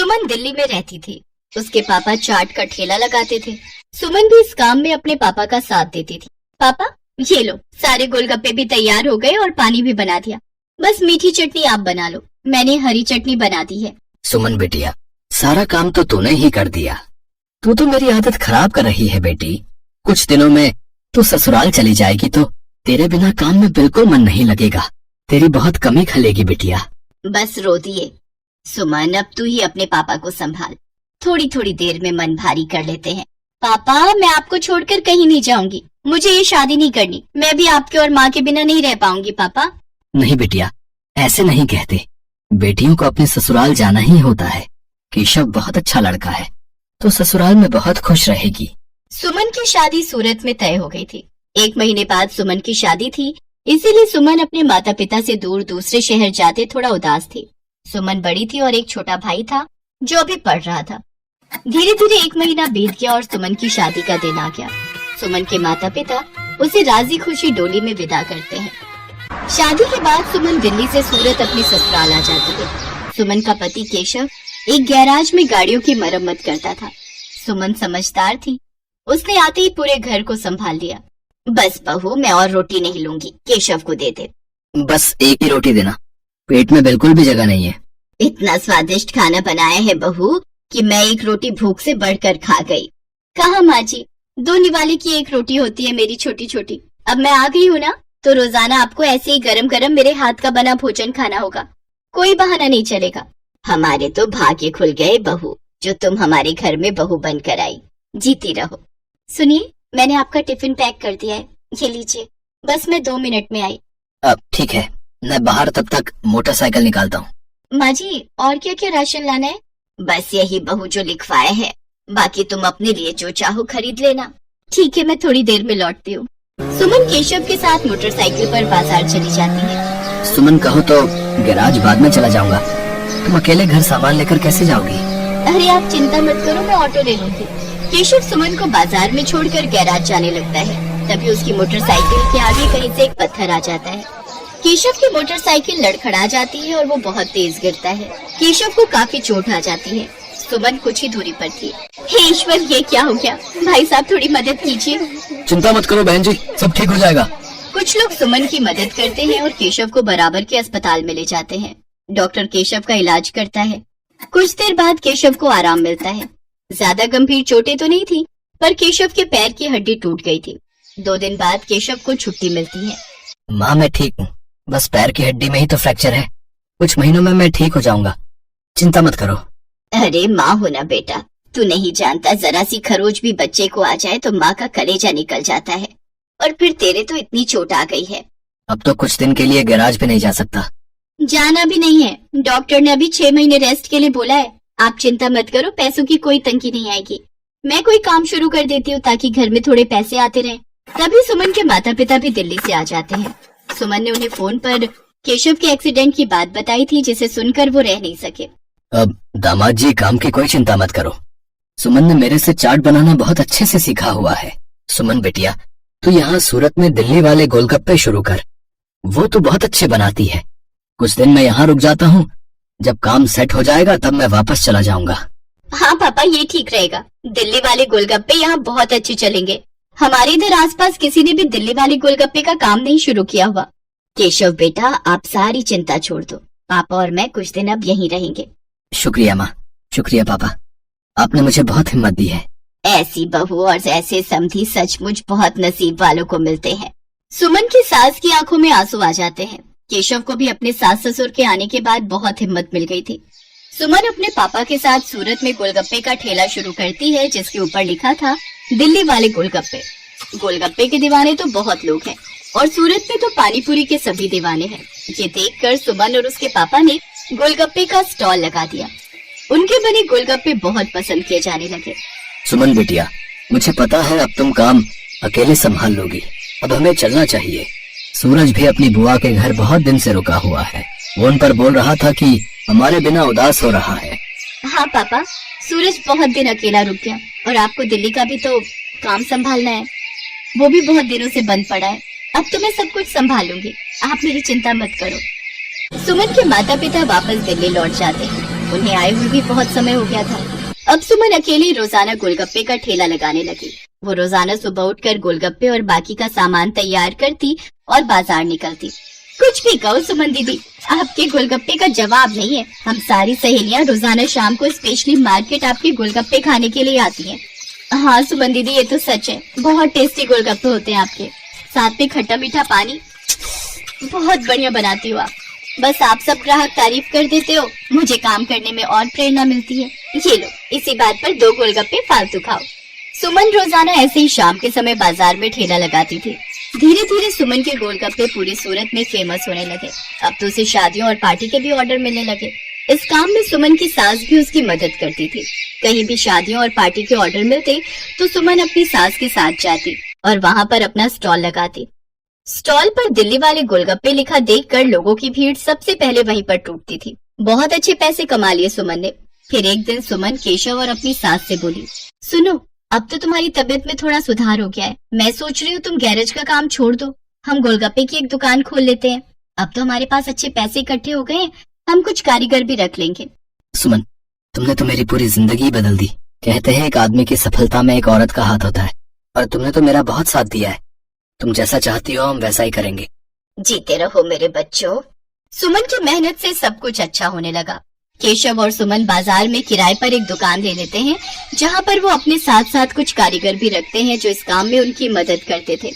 सुमन दिल्ली में रहती थी। उसके पापा चाट का ठेला लगाते थे। सुमन भी इस काम में अपने पापा का साथ देती थी। पापा ये लो, सारे गोलगप्पे भी तैयार हो गए और पानी भी बना दिया। बस मीठी चटनी आप बना लो, मैंने हरी चटनी बना दी है। सुमन बेटिया, सारा काम तो तूने ही कर दिया। तू तो मेरी आदत खराब कर रही है बेटी। कुछ दिनों में तू ससुराल चली जाएगी तो तेरे बिना काम में बिल्कुल मन नहीं लगेगा। तेरी बहुत कमी खलेगी बिटिया। बस रो दिए। सुमन अब तू ही अपने पापा को संभाल, थोड़ी थोड़ी देर में मन भारी कर लेते हैं। पापा मैं आपको छोड़कर कहीं नहीं जाऊंगी, मुझे ये शादी नहीं करनी। मैं भी आपके और माँ के बिना नहीं रह पाऊंगी। पापा नहीं बेटिया, ऐसे नहीं कहते। बेटियों को अपने ससुराल जाना ही होता है। केशव बहुत अच्छा लड़का है, तो ससुराल में बहुत खुश रहेगी। सुमन की शादी सूरत में तय हो गई थी। 1 महीने बाद सुमन की शादी थी, इसीलिए सुमन अपने माता पिता से दूर दूसरे शहर जाते थोड़ा उदास थी। सुमन बड़ी थी और एक छोटा भाई था जो अभी पढ़ रहा था। धीरे धीरे 1 महीना बीत गया और सुमन की शादी का दिन आ गया। सुमन के माता पिता उसे राजी खुशी डोली में विदा करते हैं। शादी के बाद सुमन दिल्ली से सूरत अपनी ससुराल आ जाती है। सुमन का पति केशव एक गैराज में गाड़ियों की मरम्मत करता था। सुमन समझदार थी, उसने आते ही पूरे घर को संभाल लिया। बस बहू मैं और रोटी नहीं लूंगी, केशव को दे दे। बस एक ही रोटी देना, पेट में बिल्कुल भी जगह नहीं है। इतना स्वादिष्ट खाना बनाया है बहू कि मैं एक रोटी भूख से बढ़कर खा गई। कहा माँ जी, 2 निवाले की 1 रोटी होती है मेरी छोटी छोटी। अब मैं आ गई हूँ ना, तो रोजाना आपको ऐसे ही गरम गरम मेरे हाथ का बना भोजन खाना होगा, कोई बहाना नहीं चलेगा। हमारे तो भाग्य खुल गए बहू, जो तुम हमारे घर में बहू बनकर आई। जीती रहो। सुनिए, मैंने आपका टिफिन पैक कर दिया है, ये लीजिए। बस मैं 2 मिनट में आई। अब ठीक है, मैं बाहर तब तक मोटरसाइकिल निकालता हूँ। माँ जी और क्या क्या राशन लाना है? बस यही बहू जो लिखवाया है, बाकी तुम अपने लिए जो चाहो खरीद लेना। ठीक है, मैं थोड़ी देर में लौटती हूँ। सुमन केशव के साथ मोटरसाइकिल पर बाजार चली जाती है। सुमन कहो तो गैराज बाद में चला जाऊंगा। तुम अकेले घर सामान लेकर कैसे जाओगी? अरे आप चिंता मत करो, मैं ऑटो ले लूंगी। केशव सुमन को बाजार में छोड़कर गैराज जाने लगता है। तभी उसकी मोटरसाइकिल के आगे कहीं से एक पत्थर आ जाता है। केशव की मोटरसाइकिल लड़खड़ा जाती है और वो बहुत तेज गिरता है। केशव को काफी चोट आ जाती है। सुमन कुछ ही दूरी पर थी। हे ईश्वर, ये क्या हो गया? भाई साहब थोड़ी मदद कीजिए। चिंता मत करो बहन जी, सब ठीक हो जाएगा। कुछ लोग सुमन की मदद करते हैं और केशव को बराबर के अस्पताल में ले जाते हैं। डॉक्टर केशव का इलाज करता है। कुछ देर बाद केशव को आराम मिलता है। ज्यादा गंभीर चोटें तो नहीं थी, पर केशव के पैर की हड्डी टूट गई थी। 2 दिन बाद केशव को छुट्टी मिलती है। माँ मैं ठीक हूँ, बस पैर की हड्डी में ही तो फ्रैक्चर है। कुछ महीनों में मैं ठीक हो जाऊंगा, चिंता मत करो। अरे माँ हो ना बेटा, तू नहीं जानता, जरा सी खरोच भी बच्चे को आ जाए तो माँ का कलेजा निकल जाता है। और फिर तेरे तो इतनी चोट आ गई है। अब तो कुछ दिन के लिए गैराज पे नहीं जा सकता। जाना भी नहीं है, डॉक्टर ने अभी 6 महीने रेस्ट के लिए बोला है। आप चिंता मत करो, पैसों की कोई तंगी नहीं आएगी। मैं कोई काम शुरू कर देती हूँ ताकि घर में थोड़े पैसे आते रहें। तभी सुमन के माता पिता भी दिल्ली से आ जाते हैं। सुमन ने उन्हें फोन पर केशव के एक्सीडेंट की बात बताई थी, जिसे सुनकर वो रह नहीं सके। अब दामाद जी काम की कोई चिंता मत करो। सुमन ने मेरे से चाट बनाना बहुत अच्छे से सीखा हुआ है। सुमन बेटिया, तू यहाँ सूरत में दिल्ली वाले गोलगप्पे शुरू कर, वो तो बहुत अच्छे बनाती है। कुछ दिन मैं यहाँ रुक जाता हूँ, जब काम सेट हो जाएगा तब मैं वापस चला जाऊंगा। हाँ पापा, ये ठीक रहेगा। दिल्ली वाले गोलगप्पे यहाँ बहुत अच्छे चलेंगे। हमारे इधर आसपास किसी ने भी दिल्ली वाले गोलगप्पे का काम नहीं शुरू किया हुआ। केशव बेटा, आप सारी चिंता छोड़ दो, पापा और मैं कुछ दिन अब यहीं रहेंगे। शुक्रिया माँ, शुक्रिया पापा, आपने मुझे बहुत हिम्मत दी है। ऐसी बहू और ऐसे समधी सचमुच बहुत नसीब वालों को मिलते हैं। सुमन की सास की आंखों में आंसू आ जाते हैं। केशव को भी अपने सास ससुर के आने के बाद बहुत हिम्मत मिल गई थी। सुमन अपने पापा के साथ सूरत में गोलगप्पे का ठेला शुरू करती है, जिसके ऊपर लिखा था दिल्ली वाले गोलगप्पे। गोलगप्पे के दीवाने तो बहुत लोग हैं और सूरत में तो पानीपुरी के सभी दीवाने हैं। ये देखकर सुमन और उसके पापा ने गोलगप्पे का स्टॉल लगा दिया। उनके बने गोलगप्पे बहुत पसंद किए जाने लगे। सुमन बेटिया, मुझे पता है अब तुम काम अकेले संभाल लोगी। अब हमें चलना चाहिए। सूरज भी अपनी बुआ के घर बहुत दिन से रुका हुआ है। वो उन पर बोल रहा था कि हमारे बिना उदास हो रहा है। हाँ पापा, सूरज बहुत दिन अकेला रुक गया और आपको दिल्ली का भी तो काम संभालना है, वो भी बहुत दिनों से बंद पड़ा है। अब तो मैं सब कुछ संभालूंगी, आप मेरी चिंता मत करो। सुमन के माता पिता वापस दिल्ली लौट जाते हैं। उन्हें आए हुए भी बहुत समय हो गया था। अब सुमन अकेली रोजाना गोलगप्पे का ठेला लगाने लगी। वो रोजाना सुबह उठकर गोलगप्पे और बाकी का सामान तैयार करती और बाजार निकलती। कुछ भी कहो सुमन दीदी, आपके गोलगप्पे का जवाब नहीं है। हम सारी सहेलियां रोजाना शाम को स्पेशली मार्केट आपके गोलगप्पे खाने के लिए आती हैं। हाँ सुमन दीदी, ये तो सच है, बहुत टेस्टी गोलगप्पे होते हैं आपके, साथ में खट्टा मीठा पानी बहुत बढ़िया बनाती हो आप। बस आप सब ग्राहक तारीफ कर देते हो, मुझे काम करने में और प्रेरणा मिलती है। ये लो, इसी बात पर 2 गोलगप्पे फालतू खाओ। सुमन रोजाना ऐसे ही शाम के समय बाजार में ठेला लगाती थी। धीरे धीरे सुमन के गोलगप्पे पूरी सूरत में फेमस होने लगे। अब तो उसे शादियों और पार्टी के भी ऑर्डर मिलने लगे। इस काम में सुमन की सास भी उसकी मदद करती थी। कहीं भी शादियों और पार्टी के ऑर्डर मिलते तो सुमन अपनी सास के साथ जाती और वहाँ पर अपना स्टॉल लगाती। स्टॉल पर दिल्ली वाले गोलगप्पे लिखा देखकर लोगों की भीड़ सबसे पहले वहीं पर टूटती थी। बहुत अच्छे पैसे कमा लिए सुमन ने। फिर एक दिन सुमन केशव और अपनी सास से बोली, सुनो, अब तो तुम्हारी तबीयत में थोड़ा सुधार हो गया है। मैं सोच रही हूँ तुम गैरेज का काम छोड़ दो, हम गोलगप्पे की एक दुकान खोल लेते हैं। अब तो हमारे पास अच्छे पैसे इकट्ठे हो गए, हम कुछ कारीगर भी रख लेंगे। सुमन, तुमने तो मेरी पूरी जिंदगी बदल दी। कहते हैं एक आदमी की सफलता में एक औरत का हाथ होता है, और तुमने तो मेरा बहुत साथ दिया है। तुम जैसा चाहती हो हम वैसा ही करेंगे। जीते रहो मेरे बच्चों। सुमन की मेहनत से सब कुछ अच्छा होने लगा। केशव और सुमन बाजार में किराए पर एक दुकान ले लेते हैं, जहाँ पर वो अपने साथ साथ कुछ कारीगर भी रखते हैं जो इस काम में उनकी मदद करते थे।